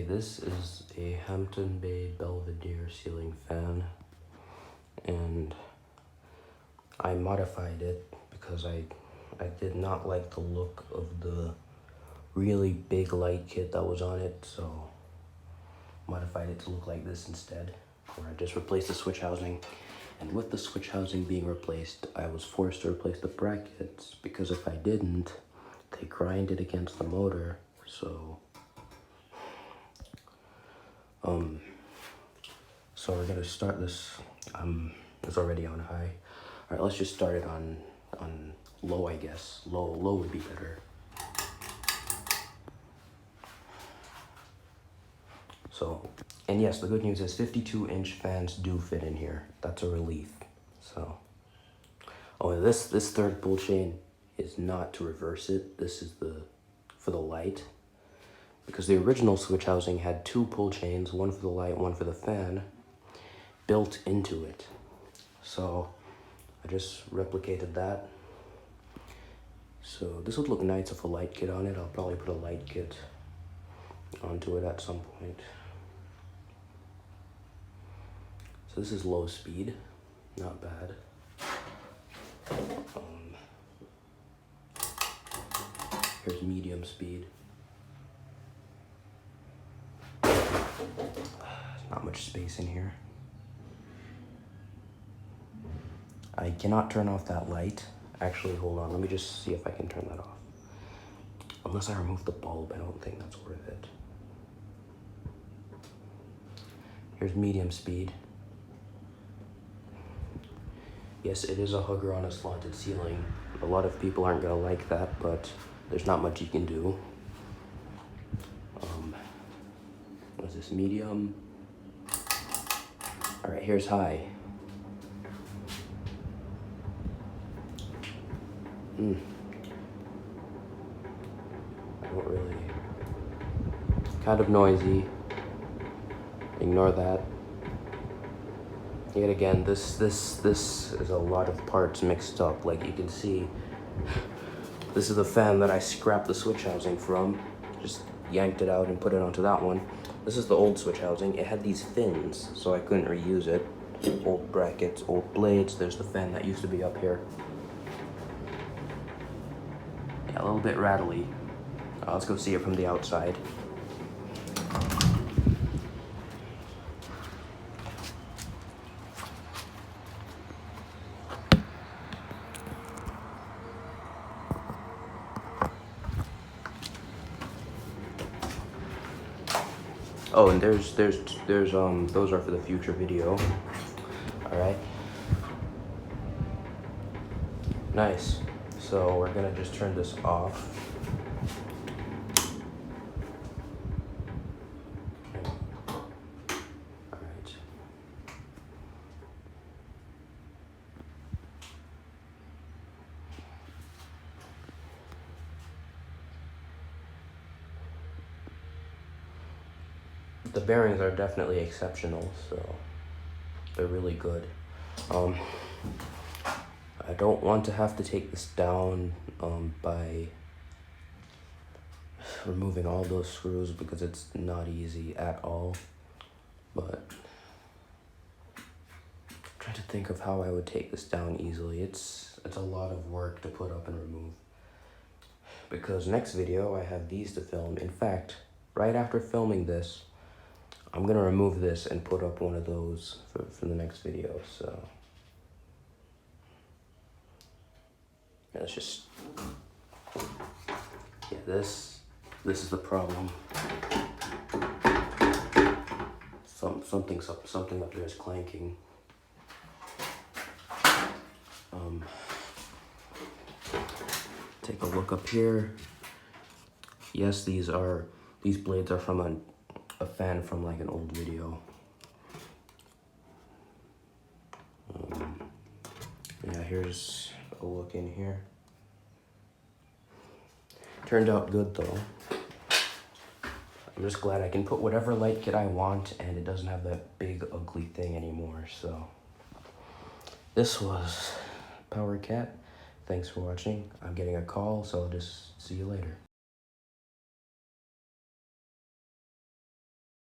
This is a Hampton belvedere ceiling fan, and I modified it because I did not like the look of the really big light kit that was on it, so modified it to look like this instead, where I just replaced the switch housing. And with the switch housing being replaced, I was forced to replace the brackets, because if I didn't, they grinded against the motor. So we're gonna start this. It's already on high. All right, let's just start it on low, I guess. Low would be better. So, and yes, the good news is 52-inch fans do fit in here. That's a relief. So, oh, this third pull chain is not to reverse it. This is for the light. Because the original switch housing had 2 pull chains, one for the light, one for the fan, built into it. So I just replicated that. So this would look nice with a light kit on it. I'll probably put a light kit onto it at some point. So this is low speed, not bad. Here's medium speed. Not much space in here. I cannot turn off that light. Actually, hold on, let me just see if I can turn that off. Unless I remove the bulb, I don't think that's worth it. Here's medium speed. Yes, it is a hugger on a slanted ceiling. A lot of people aren't gonna like that, but there's not much you can do. What is this, medium? All right, here's high. I don't really, kind of noisy. Ignore that. Yet again, this is a lot of parts mixed up. Like you can see, this is the fan that I scrapped the switch housing from. Just yanked it out and put it onto that one. This is the old switch housing. It had these fins, so I couldn't reuse it. Old brackets, old blades. There's the fan that used to be up here. Yeah, a little bit rattly. Let's go see it from the outside. Oh, and there's those are for the future video. All right. Nice. So we're gonna just turn this off. All right. The bearings are definitely exceptional, so they're really good. I don't want to have to take this down by removing all those screws because it's not easy at all. But I'm trying to think of how I would take this down easily. It's a lot of work to put up and remove. Because next video I have these to film. In fact, right after filming this, I'm gonna remove this and put up one of those for the next video, so. Yeah, it's just, yeah, this is the problem. Something up there is clanking. Take a look up here. Yes, these blades are from a fan from like an old video. Yeah, here's a look in here. Turned out good though. I'm just glad I can put whatever light kit I want and it doesn't have that big ugly thing anymore. So this was Power Cat. Thanks for watching. I'm getting a call, so I'll just see you later.